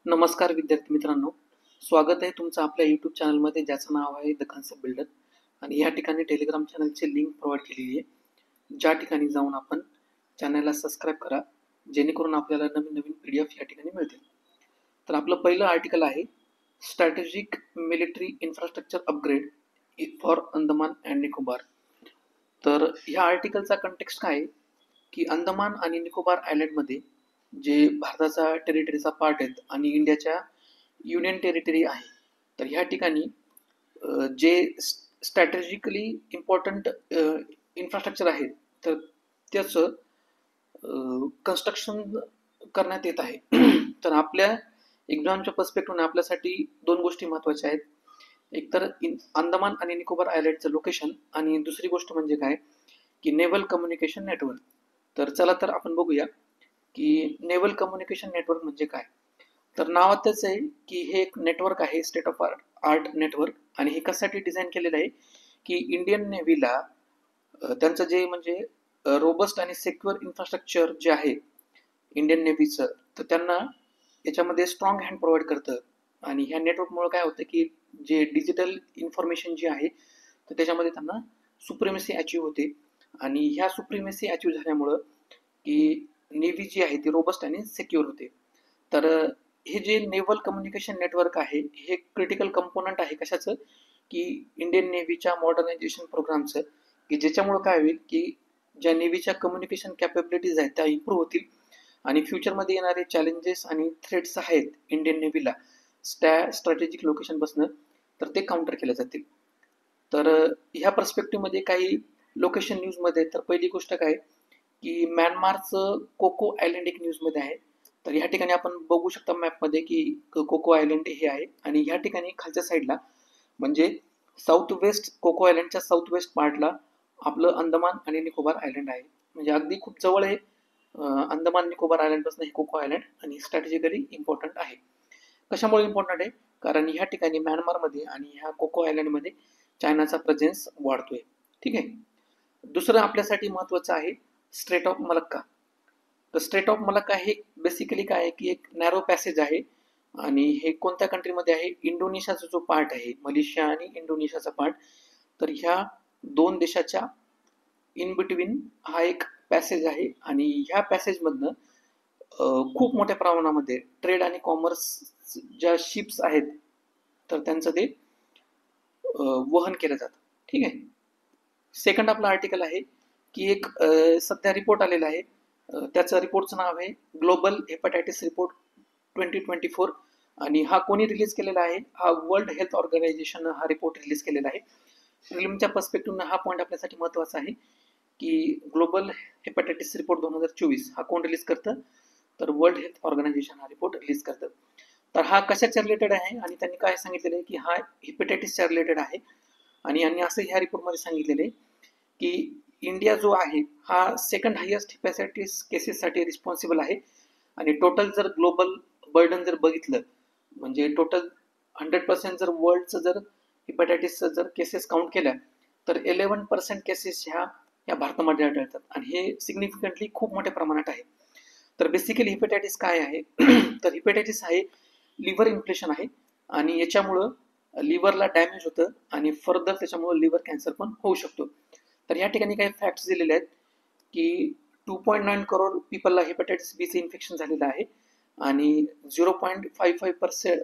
नमस्कार विद्यार्थी मित्रांनो, स्वागत आहे तुमचं आपल्या यूट्यूब चॅनलमध्ये ज्याचं नाव आहे द कन्सेप्ट बिल्डर. आणि या ठिकाणी टेलिग्राम चॅनलची लिंक प्रोव्हाइड केलेली आहे, ज्या ठिकाणी जाऊन आपण चॅनलला सबस्क्राईब करा, जेणेकरून आपल्याला नवीन नवीन PDF या ठिकाणी मिळतील. तर आपलं पहिलं आर्टिकल आहे strategic military infrastructure upgrade for Andaman and Nicobar. तर ह्या आर्टिकलचा कंटेक्स्ट काय आहे की अंदमान आणि निकोबार आयलंडमध्ये जे भारताचा टेरिटरीचा पार्ट आहेत आणि इंडियाच्या युनियन टेरिटरी आहे, तर ह्या ठिकाणी जे स्ट्रॅटेजिकली इम्पॉर्टंट इन्फ्रास्ट्रक्चर आहे तर त्याचं कन्स्ट्रक्शन करण्यात येत आहे. तर आपल्या एक्झामच्या पर्स्पेक्टिव्हने आपल्यासाठी दोन गोष्टी महत्त्वाच्या आहेत. एक तर अंदमान आणि निकोबार आयलंडचं लोकेशन, आणि दुसरी गोष्ट म्हणजे काय की नेव्हल कम्युनिकेशन नेटवर्क. तर चला तर आपण बघूया की नेव्हल कम्युनिकेशन नेटवर्क म्हणजे काय. तर नावातच आहे की हे एक नेटवर्क आहे, स्टेट ऑफ आर्ट नेटवर्क. आणि हे कशासाठी डिझाईन केलेलं आहे की इंडियन नेव्हीला त्यांचं जे म्हणजे रोबस्ट आणि सिक्युअर इन्फ्रास्ट्रक्चर जे आहे इंडियन नेव्हीचं, तर त्यांना याच्यामध्ये स्ट्रॉंग हँड प्रोव्हाइड करतं. आणि ह्या नेटवर्कमुळे काय होतं की जे डिजिटल इन्फॉर्मेशन जी आहे तर त्याच्यामध्ये त्यांना सुप्रिमेसी अचीव होते. आणि ह्या सुप्रिमेसी अचीव झाल्यामुळं की नेव्ही जी आहे ती रोबस्ट आणि सिक्युअर होते. तर हे जे नेव्हल कम्युनिकेशन नेटवर्क आहे हे क्रिटिकल कंपोनंट आहे कशाचं की इंडियन नेव्हीच्या मॉडर्नायझेशन प्रोग्रामचं, की ज्याच्यामुळे काय होईल की ज्या नेव्हीच्या कम्युनिकेशन कॅपेबिलिटीज आहेत त्या इम्प्रूव्ह होतील आणि फ्युचरमध्ये येणारे चॅलेंजेस आणि थ्रेट्स आहेत इंडियन नेव्हीला स्ट्रॅटेजिक लोकेशनपासून, तर ते काउंटर केले जातील. तर ह्या पर्स्पेक्टिव्हमध्ये काही लोकेशन न्यूजमध्ये, तर पहिली गोष्ट काय की म्यानमारचं कोको आयलंड एक न्यूजमध्ये आहे. तर ह्या ठिकाणी आपण बघू शकता मॅपमध्ये की कोको आयलंड हे आहे. आणि ह्या ठिकाणी खालच्या साईडला म्हणजे साऊथ वेस्ट कोको आयलंडच्या साऊथ वेस्ट पार्टला आपलं अंदमान आणि निकोबार आयलंड आहे. म्हणजे अगदी खूप जवळ आहे अंदमान निकोबार आयलंडपासून हे कोको आयलंड, आणि स्ट्रॅटेजिकली इम्पॉर्टंट आहे. कशामुळे इम्पॉर्टंट आहे कारण ह्या ठिकाणी म्यानमारमध्ये आणि ह्या कोको आयलंडमध्ये चायनाचा प्रेझेन्स वाढतोय. ठीक आहे. दुसरं आपल्यासाठी महत्त्वाचं आहे स्ट्रेट ऑफ मलक्का. तर स्ट्रेट ऑफ मलक्का हे बेसिकली काय आहे की एक नॅरो पॅसेज आहे. आणि हे कोणत्या कंट्रीमध्ये आहे, इंडोनेशियाचा जो पार्ट आहे, मलेशिया आणि इंडोनेशियाचा पार्ट, तर ह्या दोन देशाच्या इन बिटवीन हा एक पॅसेज आहे. आणि ह्या पॅसेजमधनं खूप मोठ्या प्रमाणामध्ये ट्रेड आणि कॉमर्स ज्या शिप्स आहेत तर त्यांचं ते वहन केलं जातं. ठीक आहे. सेकंड आपला आर्टिकल आहे की एक सध्या रिपोर्ट आलेला आहे, त्याचं रिपोर्टचं नाव आहे ग्लोबल हेपॅटायटिस रिपोर्ट 2024. आणि हा कोणी रिलीज केलेला आहे, हा वर्ल्ड हेल्थ ऑर्गनायझेशन हा रिपोर्ट रिलीज केलेला आहे. प्रिलिमच्या पर्स्पेक्टिव्हनं हा पॉईंट आपल्यासाठी महत्त्वाचा आहे की ग्लोबल हेपॅटायटिस रिपोर्ट 2024 हा कोण रिलीज करतं, तर वर्ल्ड हेल्थ ऑर्गनायझेशन हा रिपोर्ट रिलीज करतं. तर हा कशाच्या रिलेटेड आहे आणि त्यांनी काय सांगितलेलं आहे की हा हेपॅटायटिसच्या रिलेटेड आहे. आणि यांनी असं ह्या रिपोर्टमध्ये सांगितलेलं आहे की इंडिया जो आहे हा सेकंड हायेस्ट हेपॅटायटिस केसेससाठी रिस्पॉन्सिबल आहे. आणि टोटल जर ग्लोबल बर्डन जर बघितलं म्हणजे टोटल 100% जर वर्ल्डचं जर हेपॅटायटिसचं जर केसेस काउंट केल्या तर 11% केसेस ह्या भारतामध्ये आढळतात. आणि हे सिग्निफिकंटली खूप मोठ्या प्रमाणात आहे. तर बेसिकली हेपॅटायटिस काय आहे तर हेपॅटायटिस आहे लिव्हर इन्फ्लेशन आहे. आणि याच्यामुळं लिव्हरला डॅमेज होतं आणि फर्दर त्याच्यामुळे लिव्हर कॅन्सर पण होऊ शकतो. तर या ठिकाणी काही फॅक्ट्स दिलेले आहेत की 2.9 करोड पीपलला हेपॅटायटिस बीचं इन्फेक्शन झालेलं आहे. आणि 0.55%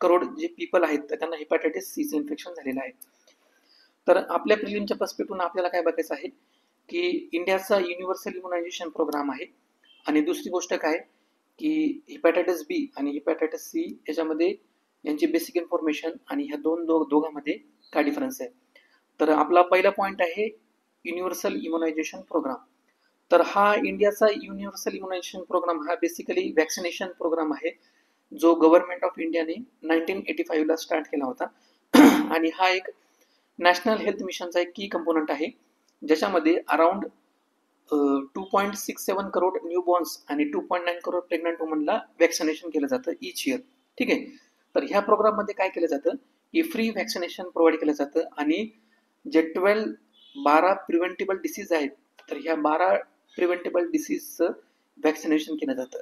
करोड जे पीपल आहेत तर त्यांना हेपॅटायटिस सीचं इन्फेक्शन झालेलं आहे. तर आपल्या प्रिलिमच्या पर्स्पेक्टिव्हनं आपल्याला काय बघायचं आहे की इंडियाचा युनिव्हर्सल इम्युनायझेशन प्रोग्राम आहे. आणि दुसरी गोष्ट काय की हेपॅटायटिस बी आणि हेपॅटायटिस सी याच्यामध्ये यांची बेसिक इन्फॉर्मेशन आणि ह्या दोघांमध्ये काय डिफरन्स आहे. तर आपला पहिला पॉईंट आहे युनिव्हर्सल इम्युनायझेशन प्रोग्राम. तर हा इंडियाचा युनिव्हर्सल इम्युनायझेशन प्रोग्राम हा बेसिकली वॅक्सिनेशन प्रोग्राम आहे जो गव्हर्नमेंट ऑफ इंडियाने 1985ला स्टार्ट केला होता. आणि हा एक नॅशनल हेल्थ मिशनचा एक की कंपोनंट आहे ज्याच्यामध्ये अराउंड 2.67 करोड न्यूबॉर्न्स आणि 2.9 करोड प्रेग्नंट वुमनला वॅक्सिनेशन केलं जातं इच इयर. ठीक आहे. तर ह्या प्रोग्राममध्ये काय केलं जातं की फ्री वॅक्सिनेशन प्रोव्हाइड केलं जातं. आणि जे 12 प्रिव्हेंटेबल डिसीज आहेत तर ह्या 12 प्रिव्हेंटेबल डिसीजचं वॅक्सिनेशन केलं जातं.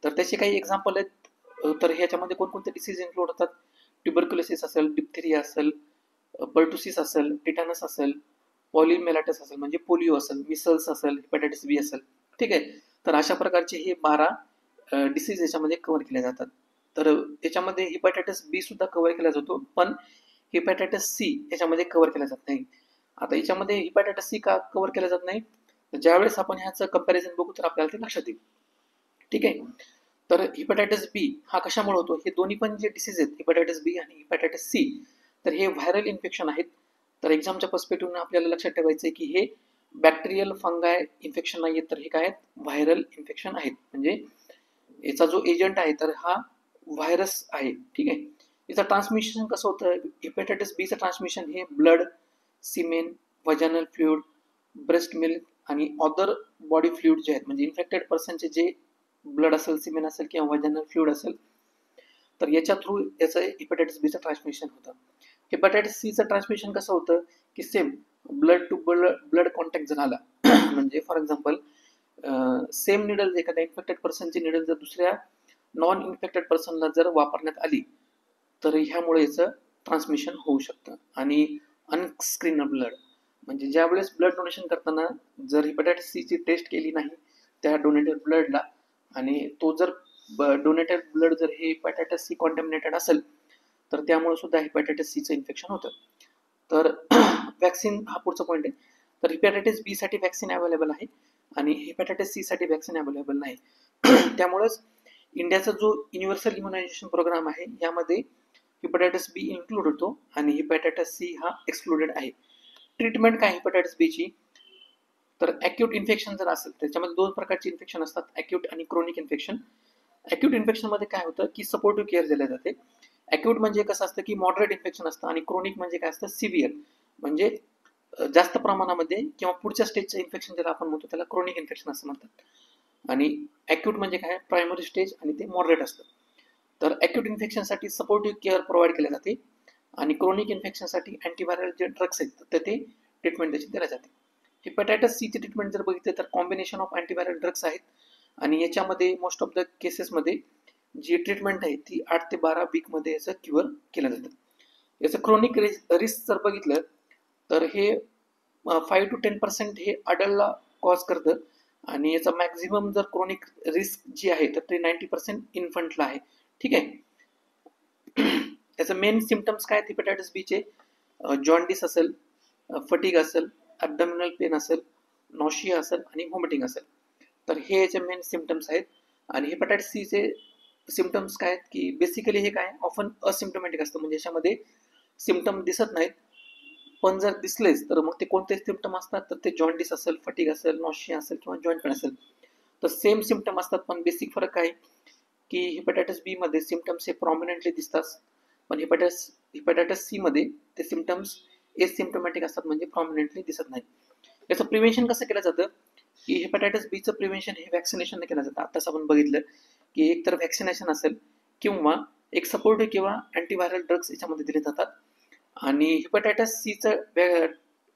तर त्याचे काही एक्झाम्पल आहेत तर ह्याच्यामध्ये कोणकोणते डिसीज इन्क्लूड होतात? ट्युबरक्युलोसिस असेल, डिप्थेरिया असेल, पर्टुसिस असेल, टिटानस असेल, पॉलिमेलायटिस असेल म्हणजे पोलिओ असेल, मिसल्स असेल, हेपॅटायटिस बी असेल. ठीक आहे. तर अशा प्रकारचे हे 12 डिसीज याच्यामध्ये कव्हर केले जातात. तर याच्यामध्ये हेपॅटायटिस बी सुद्धा कव्हर केला जातो, पण हेपॅटायटिस सी याच्यामध्ये कव्हर केला जात नाही. आता याच्यामध्ये हेपॅटायटिस सी का कव्हर केला जात नाही? तर ज्यावेळेस आपण ह्याचं कंपॅरिझन बघू तर आपल्याला ते लक्षात येईल. ठीक आहे. तर हेपॅटायटिस बी हा कशामुळे होतो? हे दोन्ही पण जे डिसीज आहेत, हेपॅटायटिस बी आणि हेपॅटायटिस सी, तर हे व्हायरल इन्फेक्शन आहेत. तर एक्झामच्या पर्स्पेक्टिव्हने आपल्याला लक्षात ठेवायचं आहे की हे बॅक्टेरियल फंगाय इन्फेक्शन नाही आहेत, तर हे काय आहेत? व्हायरल इन्फेक्शन आहेत. म्हणजे याचा जो एजंट आहे तर हा व्हायरस आहे. ठीक आहे. याचं ट्रान्समिशन कसं होतं? हेपॅटायटिस बीचं ट्रान्समिशन हे blood, semen, vaginal fluid, breast milk आणि अदर बॉडी फ्लुइड जे आहेत, म्हणजे इन्फेक्टेड पर्सनचे जे ब्लड असेल, सिमेन असेल किंवा वजानल फ्लुइड असेल, तर याच्या थ्रू याचं हेपॅटायटिस बीचं ट्रान्समिशन होतं. हेपॅटायटिस सीचं ट्रान्समिशन कसं होतं? की same blood to blood contact जर आला म्हणजे फॉर एक्झाम्पल सेम निडल एखाद्या इन्फेक्टेड पर्सनची निडल जर दुसऱ्या नॉन इन्फेक्टेड पर्सनला जर वापरण्यात आली तर ह्यामुळे याचं ट्रान्समिशन होऊ शकतं. आणि अनस्क्रीन ब्लड म्हणजे ज्यावेळेस ब्लड डोनेशन करताना जर हेपॅटायटिस सीची टेस्ट केली नाही त्या डोनेटेड ब्लडला आणि तो जर डोनेटेड ब्लड जर हे हेपॅटायटिस सी कॉन्टॅमिनेटेड असेल तर त्यामुळे सुद्धा हेपॅटायटिस सीचं इन्फेक्शन होतं. तर वॅक्सिन हा पुढचा पॉईंट आहे. तर हेपॅटायटिस बी साठी वॅक्सिन अवेलेबल आहे आणि हेपॅटायटिस सी साठी वॅक्सिन अवेलेबल नाही. त्यामुळेच इंडियाचा जो युनिव्हर्सल इम्युनायझेशन प्रोग्राम आहे यामध्ये हेपॅटायटिस बी इन्क्लूड होतो आणि हेपॅटायटिस सी हा एक्सक्लुडेड आहे. ट्रीटमेंट काय हेपॅटायटिस बीची? तर ॲक्यूट इन्फेक्शन जर असेल त्याच्यामध्ये दोन प्रकारचे इन्फेक्शन असतात, ॲक्यूट आणि क्रोनिक इन्फेक्शन. ॲक्यूट इन्फेक्शनमध्ये काय होतं की सपोर्टिव्ह केअर दिली जाते. ॲक्यूट म्हणजे कसं असतं की मॉडरेट इन्फेक्शन असतं आणि क्रोनिक म्हणजे काय असतं? सिव्हिअर म्हणजे जास्त प्रमाणामध्ये किंवा पुढच्या स्टेजचं इन्फेक्शन ज्याला आपण म्हणतो त्याला क्रोनिक इन्फेक्शन असं म्हणतात. आणि ॲक्यूट म्हणजे काय? प्रायमरी स्टेज आणि ते मॉडरेट असतं. तर ॲक्यूट इन्फेक्शनसाठी सपोर्टिव्ह केअर प्रोव्हाइड केले जाते आणि क्रोनिक इन्फेक्शनसाठी अँटीव्हायरल जे ड्रग्स आहेत तर ते ट्रीटमेंट त्याची दिली जाते. हेपॅटायटिस सीची ट्रीटमेंट जर बघितलं तर कॉम्बिनेशन ऑफ अँटीव्हायरल ड्रग्स आहेत आणि याच्यामध्ये मोस्ट ऑफ द केसेसमध्ये जी ट्रीटमेंट आहे ती 8 ते 12 वीकमध्ये याचं क्युअर केलं जातं. याचं क्रोनिक रिस्क जर बघितलं तर हे 5 to 10% हे अडल्टला कॉज करतं आणि याचा मॅक्झिमम जर क्रोनिक रिस्क जी आहे तर ते 90% इन्फंटला आहे. ठीक आहे. त्याचं मेन सिम्पटम्स काय आहेत हेपॅटायटिस बीचे? जॉन्डिस असेल, फटीग असेल, ॲब्डोमिनल पेन असेल, नॉशिया असेल आणि व्हॉमिटिंग असेल. तर हे याचे मेन सिम्पटम्स आहेत. आणि हेपॅटायटिस सीचे सिम्पटम्स काय आहेत की बेसिकली हे काय ऑफन असिम्प्टोमॅटिक असतं, म्हणजे याच्यामध्ये सिम्पटम दिसत नाहीत, पण जर दिसलेच तर मग ते कोणते सिम्पटम असतात? तर ते जॉन्डिस असेल, फटीग असेल, नॉशिया असेल किंवा जॉईंट पेन असेल. तर सेम सिम्पटम असतात पण बेसिक फरक काय की हेपॅटायटिस बी मध्ये सिम्पटम्स हे प्रॉमिनंटली दिसतात, पण हेपॅटायटिस सी मध्ये ते सिम्पटम्स एसिम्प्टोमॅटिक असतात, म्हणजे प्रॉमिनंटली दिसत नाही. याचं प्रिव्हेन्शन कसं केलं जातं की हेपॅटायटिस बीचं प्रिव्हेन्शन हे वॅक्सिनेशन केलं जातं. आताच आपण बघितलं की एक तर वॅक्सिनेशन असेल किंवा एक सपोर्टिव्ह किंवा अँटीव्हायरल ड्रग्स याच्यामध्ये दिले जातात. आणि हेपॅटायटिस सीचं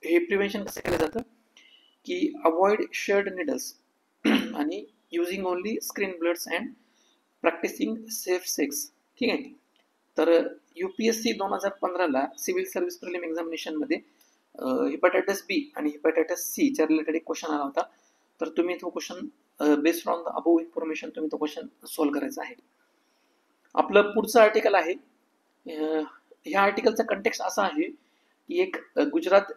हे प्रिव्हेन्शन कसं केलं जातं की अवॉइड शेअर्ड निडल्स आणि using only screen bloods and practicing safe sex. ठीक आहे. तर UPSC 2015ला सिव्हिल सर्व्हिस प्रिलिम एक्झामिनेशनमध्ये हेपॅटायटिस बी आणि हेपॅटायटिस सीच्या रिलेटेड एक क्वेश्चन आला होता. तर तुम्ही तो question based on the above information तुम्ही तो क्वेश्चन सॉल्व्ह करायचा आहे. आपलं पुढचं आर्टिकल आहे. ह्या आर्टिकलचा कंटेक्स्ट असा आहे की एक गुजरात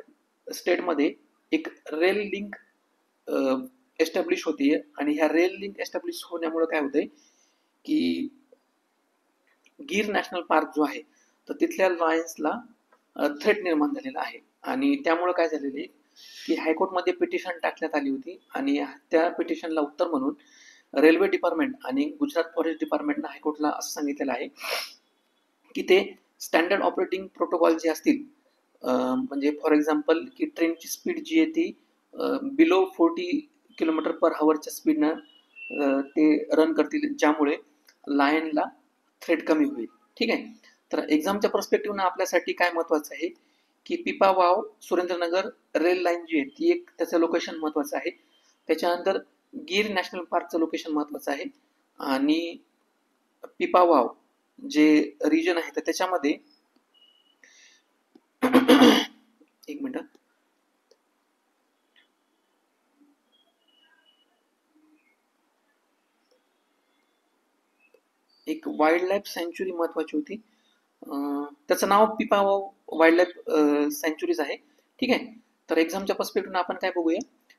स्टेटमध्ये एक रेल लिंक एस्टॅब्लिश होतीये आणि ह्या रेल लिंक एस्टॅब्लिश होण्यामुळे काय होतंय की गीर नॅशनल पार्क जो आहे तर तिथल्या लायन्सला थ्रेट निर्माण झालेला आहे आणि त्यामुळे काय झालेलं आहे की हायकोर्टमध्ये पिटिशन टाकण्यात आली होती आणि त्या पिटिशनला उत्तर म्हणून रेल्वे डिपार्टमेंट आणि गुजरात फॉरेस्ट डिपार्टमेंटनं हायकोर्टला असं सांगितलेलं आहे की ते स्टँडर्ड ऑपरेटिंग प्रोटोकॉल जे असतील, म्हणजे फॉर एक्झाम्पल की ट्रेनची स्पीड जी आहे ती बिलो 40 किलोमीटर पर हवरच्या स्पीडनं ते रन करतील, ज्यामुळे लायनला थ्रेट कमी होईल. ठीक आहे. तर एक्झामच्या पर्स्पेक्टिव्हनं आपल्यासाठी काय महत्त्वाचं आहे की पिपावाव सुरेंद्रनगर रेल लाईन जी आहे ती एक त्याचं लोकेशन महत्त्वाचं आहे. त्याच्यानंतर गीर नॅशनल पार्कचं लोकेशन महत्त्वाचं आहे आणि पिपावाव जे रिजन आहे तर त्याच्यामध्ये एक मिनिट, एक वाईल्ड लाईफ सँच्युरी महत्वाची होती, त्याचं नाव पिपावाव वाईल्ड लाईफ सँच्युरीज आहे. ठीक आहे. तर एक्झामच्या पर्स्पेक्टिव्ह आपण काय बघूया,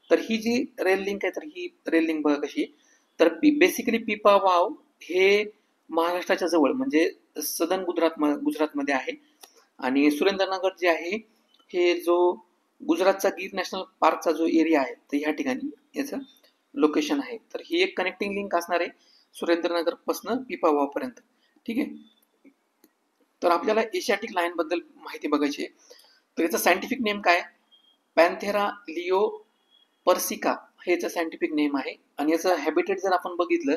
तर ही जी रेल लिंक आहे तर ही रेल लिंक बघा कशी आहे. तर बेसिकली पिपावाव हे महाराष्ट्राच्या जवळ म्हणजे सदर्न गुजरातमध्ये आहे आणि सुरेंद्रनगर जे आहे हे जो गुजरातचा गीर नॅशनल पार्कचा जो एरिया आहे तर ह्या ठिकाणी याचं लोकेशन आहे. तर ही एक कनेक्टिंग लिंक असणार आहे सुरेंद्रनगर पासून पिपावाव पर्यंत. ठीक आहे. तर आपल्याला एशियाटिक लायन बद्दल माहिती बघायची आहे. तर याचं सायंटिफिक नेम काय, पॅन्थेरा लिओ पर्सिका हे याचं सायंटिफिक नेम आहे. आणि याचं हॅबिटेट जर आपण बघितलं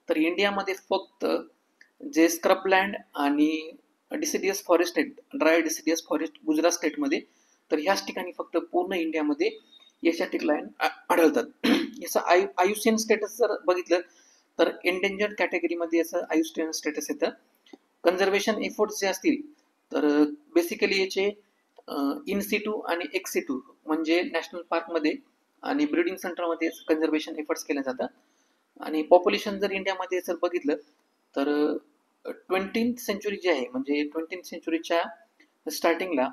तर इंडियामध्ये फक्त जे स्क्रबलँड आणि डिसिडियस फॉरेस्ट आहेत, ड्राय डिसिडियस फॉरेस्ट गुजरात स्टेटमध्ये, तर ह्याच ठिकाणी फक्त पूर्ण इंडियामध्ये एशियाटिक लायन आढळतात. याचं आयुसियन स्टेटस जर बघितलं तर एंडेंजर्ड कॅटेगरीमध्ये याचं आयुसियन स्टेटस येतं. कन्झर्वेशन एफर्ट्स जे असतील तर बेसिकली याचे इन सिटू आणि एक्स सिटू म्हणजे नॅशनल पार्कमध्ये आणि ब्रीडिंग सेंटरमध्ये कन्झर्वेशन एफर्ट्स केले जातात. आणि पॉप्युलेशन जर इंडियामध्ये जर बघितलं तर 20th सेंचुरी जी आहे म्हणजे 20th सेंचुरीच्या स्टार्टिंगला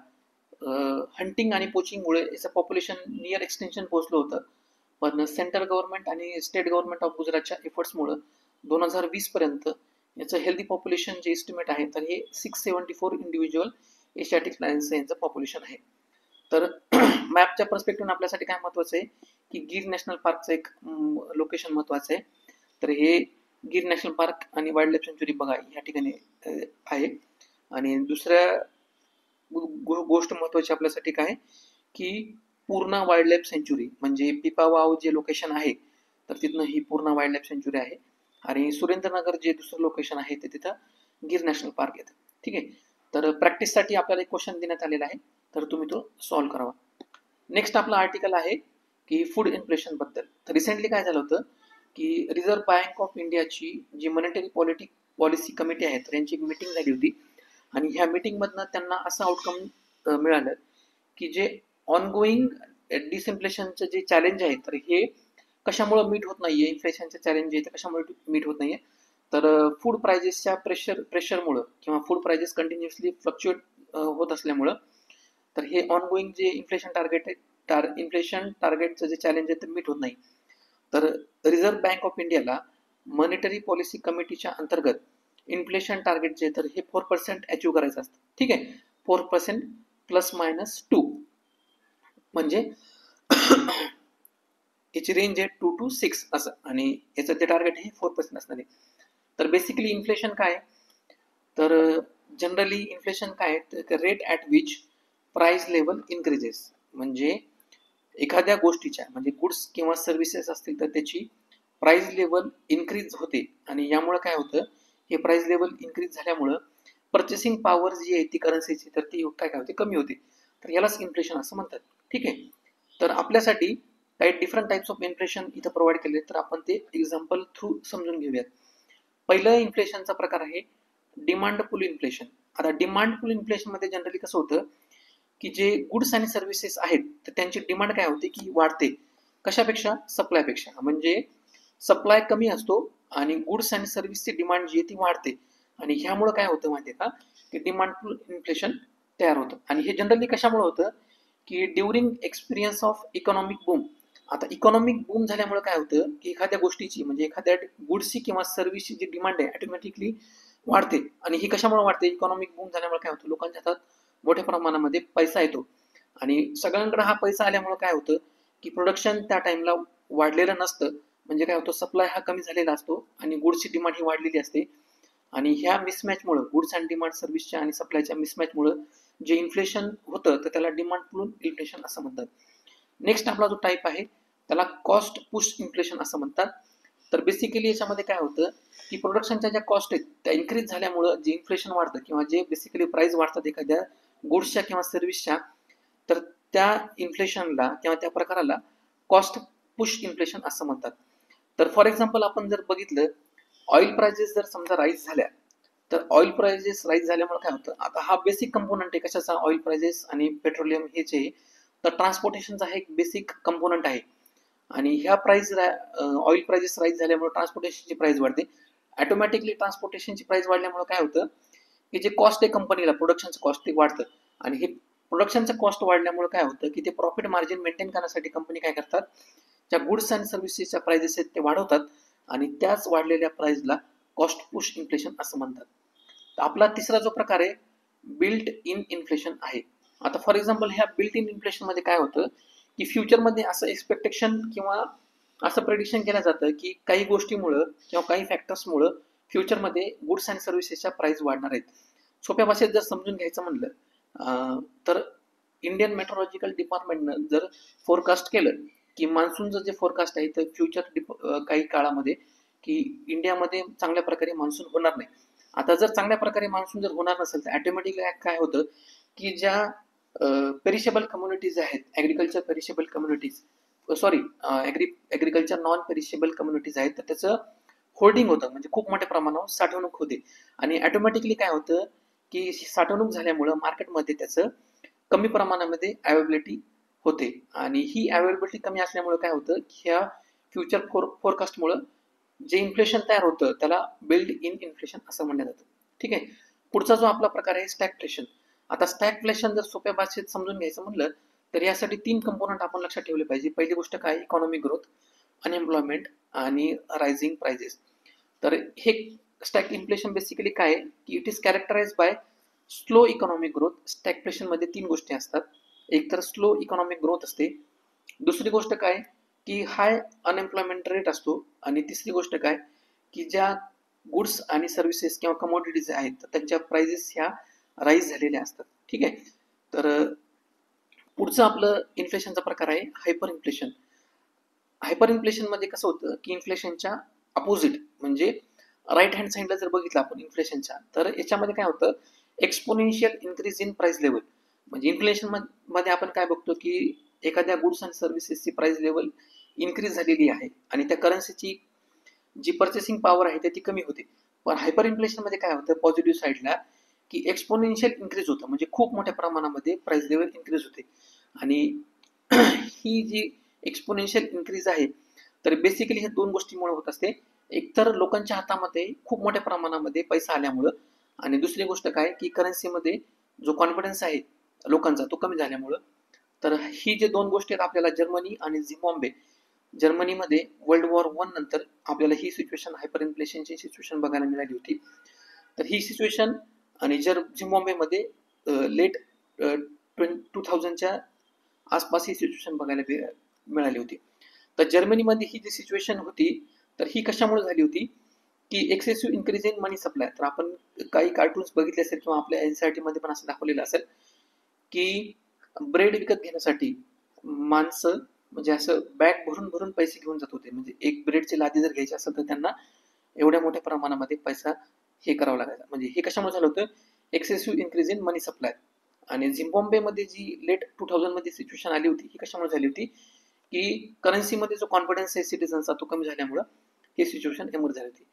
हंटिंग आणि पोचिंगमुळे याचं पॉप्युलेशन नियर एक्सटेन्शन पोहोचलं होतं. पण सेंट्रल गव्हर्नमेंट आणि स्टेट गव्हर्नमेंट ऑफ गुजरातच्या एफर्ट्समुळं 2020 पर्यंत याचं हेल्दी पॉप्युलेशन जे एस्टिमेट आहे तर हे 674 इंडिव्हिज्युअल एशियाटिक लायन्स यांचं पॉप्युलेशन आहे. तर मॅपच्या पर्स्पेक्टिव्ह आपल्यासाठी काय महत्वाचं आहे की गीर नॅशनल पार्कचं एक लोकेशन महत्वाचं आहे. तर हे गीर नॅशनल पार्क आणि वाईल्ड लाईफ सँच्युरी बघा या ठिकाणी आहे. आणि दुसऱ्या गोष्ट महत्वाची आपल्यासाठी काय की पूर्णा वाईल्ड लाईफ सँच्युरी म्हणजे पिपावाव जे लोकेशन आहे तर तिथनं ही पूर्णा वाईल्ड लाईफ सँच्युरी आहे. आणि सुरेंद्रनगर जे दुसरं लोकेशन आहे ते तिथं गीर नॅशनल पार्क येतं. ठीक आहे. तर प्रॅक्टिससाठी आपल्याला एक क्वेश्चन देण्यात आलेला आहे तर तुम्ही तो सॉल्व्ह करावा. नेक्स्ट आपला आर्टिकल आहे की फूड इन्फ्लेशन बद्दल. तर रिसेंटली काय झालं होतं की रिझर्व्ह बँक ऑफ इंडियाची जी मॉनिटरी पॉलिसी कमिटी आहे तर यांची एक मीटिंग झाली होती आणि ह्या मीटिंगमधनं त्यांना असं आउटकम मिळालं की जे ऑनगोईंग डिसइन्फ्लेशनचं जे चॅलेंज आहे तर हे कशामुळे मीट होत नाहीये, इन्फ्लेशनचे चॅलेंज आहे ते कशामुळे मीट होत नाहीये, तर फूड प्राइजेसच्या प्रेशरमुळं किंवा फूड प्राइजेस कंटिन्युअसली फ्लक्च्युएट होत असल्यामुळं तर हे ऑनगोईंग जे इन्फ्लेशन टार्गेटचं जे चॅलेंज आहे ते मीट होत नाही. तर रिझर्व्ह बँक ऑफ इंडियाला मॉनिटरी पॉलिसी कमिटीच्या अंतर्गत इन्फ्लेशन टार्गेट जे तर हे 4% अचीव्ह करायचं असतं. ठीक आहे. 4% ±2 म्हणजे याची रेंज आहे 2 to 6 असं आणि याचं जे टार्गेट आहे 4% असणार आहे. तर बेसिकली इन्फ्लेशन काय तर जनरली इन्फ्लेशन काय rate at which price level increases म्हणजे एखाद्या गोष्टीच्या म्हणजे गुड्स किंवा सर्व्हिसेस असतील तर त्याची प्राइस लेवल इन्क्रीज होते आणि यामुळे काय होतं हे प्राइस लेवल इन्क्रीज झाल्यामुळं पर्चेसिंग पॉवर जी आहे ती करन्सीची तर ती काय होते कमी होते. तर यालाच इन्फ्लेशन असं म्हणतात. ठीक आहे. तर आपल्यासाठी काही डिफरंट टाइप्स ऑफ इन्फ्लेशन इथं प्रोव्हाइड केले तर आपण ते एक्झाम्पल थ्रू समजून घेऊयात. पहिलं इन्फ्लेशनचा प्रकार आहे डिमांड पुल इन्फ्लेशन. आता डिमांड पुल इन्फ्लेशनमध्ये जनरली कसं होतं की जे गुड्स आणि सर्व्हिसेस आहेत तर त्यांची डिमांड काय होते की वाढते कशापेक्षा सप्लायपेक्षा. म्हणजे सप्लाय कमी असतो आणि गुड्स आणि सर्व्हिसची डिमांड जी आहे ती वाढते आणि ह्यामुळे काय होतं माहिती आहे का की डिमांड पुल इन्फ्लेशन तयार होतं. आणि हे जनरली कशामुळे होतं की during experience of economic boom. आता इकॉनॉमिक बूम झाल्यामुळे काय होतं की एखाद्या गोष्टीची म्हणजे एखाद्या गुड्सची किंवा सर्व्हिसची जी डिमांड आहे ऑटोमॅटिकली वाढते. आणि ही कशामुळे वाढते इकॉनॉमिक बूम झाल्यामुळे काय होतं लोकांच्या हातात मोठ्या प्रमाणामध्ये पैसा येतो आणि सगळ्यांकडे हा पैसा आल्यामुळे काय होतं की प्रोडक्शन त्या टाइमला वाढलेलं नसतं. म्हणजे काय होतं सप्लाय हा कमी झालेला असतो आणि गुड्सची डिमांड ही वाढलेली असते आणि ह्या मिसमॅचमुळं गुड्स अँड डिमांड सर्व्हिसच्या आणि सप्लायच्या मिसमॅचमुळं जे इन्फ्लेशन होतं तर त्याला डिमांड पुल इन्फ्लेशन असं म्हणतात. नेक्स्ट आपला जो टाईप आहे त्याला कॉस्ट पुश इन्फ्लेशन असं म्हणतात. तर बेसिकली याच्यामध्ये काय होतं की प्रोडक्शनच्या ज्या कॉस्ट आहेत त्या इन्क्रीज झाल्यामुळं जे इन्फ्लेशन वाढतं किंवा जे बेसिकली प्राइस वाढतात एखाद्या गुड्सच्या किंवा सर्व्हिसच्या तर त्या इन्फ्लेशनला किंवा त्या प्रकाराला कॉस्ट पुश इन्फ्लेशन असं म्हणतात. तर फॉर एक्झाम्पल आपण जर बघितलं ऑइल प्राइजेस जर समजा राईज झाल्या, तर ऑइल प्राइजेस राईज झाल्यामुळे काय होतं, आता हा बेसिक कंपोनंट आहे कशाचा, ऑइल प्राइजेस आणि पेट्रोलियम हे जे, तर ट्रान्सपोर्टेशनचा हा एक बेसिक कंपोनंट आहे. आणि ह्या प्राइस ऑइल प्राइजेस राईज झाल्यामुळे ट्रान्सपोर्टेशनची प्राइस वाढते. ऑटोमॅटिकली ट्रान्सपोर्टेशनची प्राइस वाढल्यामुळे काय होतं की जे कॉस्ट आहे कंपनीला, प्रोडक्शनचं कॉस्ट ते वाढतं. आणि हे प्रोडक्शनचं कॉस्ट वाढल्यामुळे काय होतं की ते प्रॉफिट मार्जिन मेंटेन करण्यासाठी कंपनी काय करतात, ज्या गुड्स अँड सर्व्हिसेसच्या प्राइजेस आहेत ते वाढवतात आणि त्याच वाढलेल्या प्राइसला कॉस्ट पुश इन्फ्लेशन असं म्हणतात. तर आपला तिसरा जो प्रकार आहे बिल्ट इन इन्फ्लेशन आहे. आता फॉर एक्झाम्पल ह्या बिल्ट इन इन्फ्लेशन मध्ये काय होतं की फ्युचरमध्ये असं एक्सपेक्टेशन किंवा असं प्रेडिक्शन केलं जातं की काही गोष्टीमुळं किंवा काही फॅक्टर्समुळं फ्युचरमध्ये गुड्स अँड सर्व्हिसेसच्या प्राइस वाढणार आहेत. सोप्या भाषेत जर समजून घ्यायचं म्हणलं तर इंडियन मेट्रोलॉजिकल डिपार्टमेंटनं जर फोरकास्ट केलं की मान्सूनचं जे फोरकास्ट आहे तर फ्युचर काही काळामध्ये की इंडियामध्ये चांगल्या प्रकारे मान्सून होणार नाही. आता जर चांगल्या प्रकारे मान्सून जर होणार नसेल तर ऑटोमॅटिकली काय होतं की ज्या पेरिशेबल कम्युनिटीज आहेत, agriculture perishable communities, sorry agriculture non perishable communities आहेत, तर त्याचं होल्डिंग होतं, म्हणजे खूप मोठ्या प्रमाणावर साठवणूक होते. आणि ऑटोमॅटिकली काय होतं की साठवणूक झाल्यामुळं मार्केटमध्ये त्याचं कमी प्रमाणामध्ये अवेलेबिलिटी होते. आणि ही अवेलेबिलिटी कमी असल्यामुळे काय होतं, ह्या फ्युचर फोरकास्टमुळं जे इन्फ्लेशन तयार होतं त्याला बिल्ड इन इन्फ्लेशन असं म्हणलं जातं. ठीक आहे. पुढचा जो आपला प्रकार आहे स्टॅगफ्लेशन. आता स्टॅगफ्लेशन जर सोप्या भाषेत समजून घ्यायचं म्हणलं तर यासाठी 3 कंपोनंट आपण लक्षात ठेवले पाहिजे. पहिली गोष्ट काय, इकॉनॉमिक ग्रोथ, अनएम्प्लॉयमेंट आणि रायझिंग प्राइजेस. तर हे स्टॅग इन्फ्लेशन बेसिकली काय आहे की it is characterise by slow economic growth. स्टॅगफ्लेशनमध्ये 3 गोष्टी असतात. एक तर स्लो इकॉनॉमिक ग्रोथ असते, दुसरी गोष्ट काय की हाय अनएम्प्लॉयमेंट रेट असतो, आणि तिसरी गोष्ट काय की ज्या गुड्स आणि सर्व्हिसेस किंवा कमोडिटीज आहेत तर त्यांच्या प्राइजेस ह्या राईज झालेल्या असतात. ठीक आहे. तर पुढचं आपलं इन्फ्लेशनचा प्रकार आहे हायपर इन्फ्लेशन. हायपर इन्फ्लेशन मध्ये कसं होतं की इन्फ्लेशनच्या अपोजिट म्हणजे राईट हँड साईडला जर बघितलं आपण इन्फ्लेशनच्या, तर याच्यामध्ये काय होतं, exponential increase in price level. म्हणजे इन्फ्लेशन मध्ये आपण काय बघतो की एखाद्या गुड्स अँड सर्व्हिसेसची प्राइस लेवल इन्क्रीज झालेली आहे आणि त्या करन्सीची जी पर्चेसिंग पॉवर आहे ती कमी होते. पण हायपर इन्फ्लेशन मध्ये काय होतं पॉझिटिव्ह साईडला की एक्सपोनेन्शियल इन्क्रीज होतं, म्हणजे खूप मोठ्या प्रमाणामध्ये प्राइस लेवल इन्क्रीज होते. आणि ही जी एक्सपोनेन्शियल इन्क्रीज आहे तर बेसिकली हे 2 गोष्टींमुळे होत असते. एकतर लोकांच्या हातामध्ये खूप मोठ्या प्रमाणामध्ये पैसा आल्यामुळं, आणि दुसरी गोष्ट काय की करन्सीमध्ये जो कॉन्फिडन्स आहे लोकांचा तो कमी झाल्यामुळं. तर ही जे 2 गोष्टी आहेत आपल्याला जर्मनी आणि झिम्बाब्वे, जर्मनीमध्ये वर्ल्ड वॉर 1 नंतर आपल्याला ही सिच्युएशन हायपर इन्फ्लेशनची सिच्युएशन बघायला मिळाली होती. तर ही सिच्युएशन आणि झिम्बाब्वेमध्ये लेट 2000च्या आसपास ही सिच्युएशन बघायला मिळाली होती. तर जर्मनीमध्ये ही जी सिच्युएशन होती तर ही कशामुळे झाली होती की excessive increase in money supply. तर आपण काही कार्टून्स बघितले असेल किंवा आपल्या एनसीईआरटी मध्ये पण असं दाखवलेलं असेल की ब्रेड विकत घेण्यासाठी माणसं म्हणजे असं बॅग भरून भरून पैसे घेऊन जात होते. म्हणजे एक ब्रेडची लादी जर घ्यायची असेल तर त्यांना एवढ्या मोठ्या प्रमाणामध्ये पैसा हे करावं लागायचा. म्हणजे हे कशामुळे झालं होतं, excessive increase in money supply. आणि झिम्बाब्वेमध्ये जी लेट 2000 मध्ये सिच्युएशन आली होती ही कशामुळे झाली होती की करन्सीमध्ये जो कॉन्फिडन्स आहे सिटीजनचा तो कमी झाल्यामुळं ही सिच्युएशन एमर्ज झाली होती.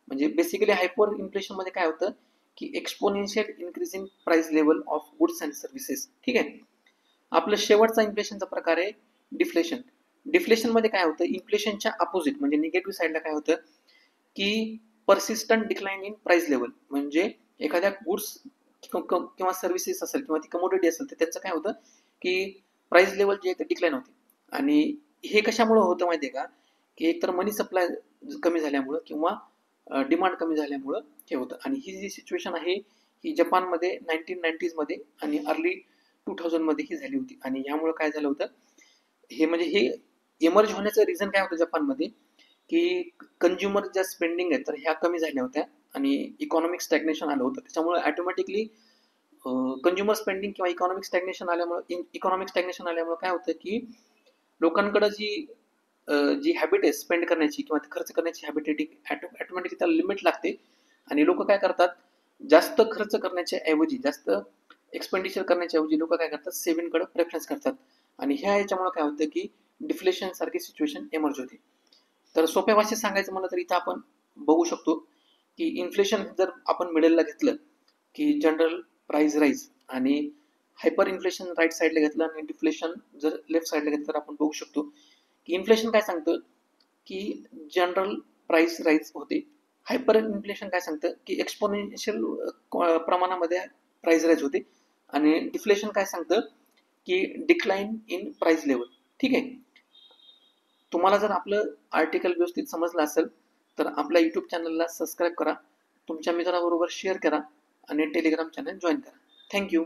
म्हणजे बेसिकली हायपर इन्फ्लेशन मध्ये काय होतं की exponential increase in price level of goods and services. ठीक आहे. आपलं शेवटचा इन्फ्लेशनचा प्रकार आहे डिफ्लेशन. डिफ्लेशन मध्ये काय होतं, इन्फ्लेशनच्या अपोजिट म्हणजे निगेटिव्ह साईडला काय होतं की persistent decline in price level. म्हणजे एखाद्या गुड्स किंवा सर्व्हिसेस असेल किंवा ती कमोडिटी असेल तर त्यांचं काय होतं की प्राइस लेवल जे आहे ते डिक्लाइन होते. आणि हे कशामुळे होतं माहिती आहे का की एकतर मनी सप्लाय कमी झाल्यामुळं किंवा डिमांड कमी झाल्यामुळं हे होतं. आणि ही जी सिच्युएशन आहे ही जपानमध्ये 1990s मध्ये आणि अर्ली 2000 मध्ये ही झाली होती. आणि यामुळे काय झालं होतं, हे म्हणजे हे एमर्ज होण्याचं रिझन काय होतं जपानमध्ये की कंझ्युमर ज्या स्पेंडिंग आहेत तर ह्या कमी झाल्या होत्या आणि इकॉनॉमिक स्टॅग्नेशन आलं होतं. त्याच्यामुळे ऑटोमॅटिकली कंझ्युमर स्पेंडिंग किंवा इकॉनॉमिक स्टॅग्नेशन आल्यामुळे काय होतं की लोकांकडे जी हॅबिट आहे स्पेंड करण्याची किंवा खर्च करण्याची हॅबिट आहे ऑटोमॅटिकली त्याला लिमिट लागते. आणि लोक काय करतात, जास्त खर्च करण्याच्या ऐवजी जास्त एक्सपेंडिचर करण्याच्या ऐवजी लोक काय करतात, सेव्हिंगकडे प्रेफरन्स करतात. आणि ह्या याच्यामुळे काय होतं की डिफ्लेशन सारखी सिच्युएशन एमर्ज होते. तर सोप्या भाषेत सांगायचं म्हणलं तर इथं आपण बघू शकतो की इन्फ्लेशन जर आपण मिडलला घेतलं की जनरल प्राइस राईज आणि हायपर इन्फ्लेशन राईट साईडला घेतलं आणि डिफ्लेशन जर लेफ्ट साईडला घेतलं तर आपण बघू शकतो की इन्फ्लेशन काय सांगतं की जनरल प्राइस राईज होते. हायपर इन्फ्लेशन काय सांगतं की एक्सपोनेन्शियल प्रमाणामध्ये प्राइस राईज होते आणि डिफ्लेशन काय सांगतं की डिक्लाइन इन प्राइस लेवल. ठीक आहे. तुम्हाला जर आपलं आर्टिकल व्यवस्थित समजलं असेल तर आपल्या यूट्यूब चॅनलला सबस्क्राईब करा, तुमच्या मित्राबरोबर शेअर करा आणि टेलिग्राम चॅनल जॉईन करा. थँक्यू.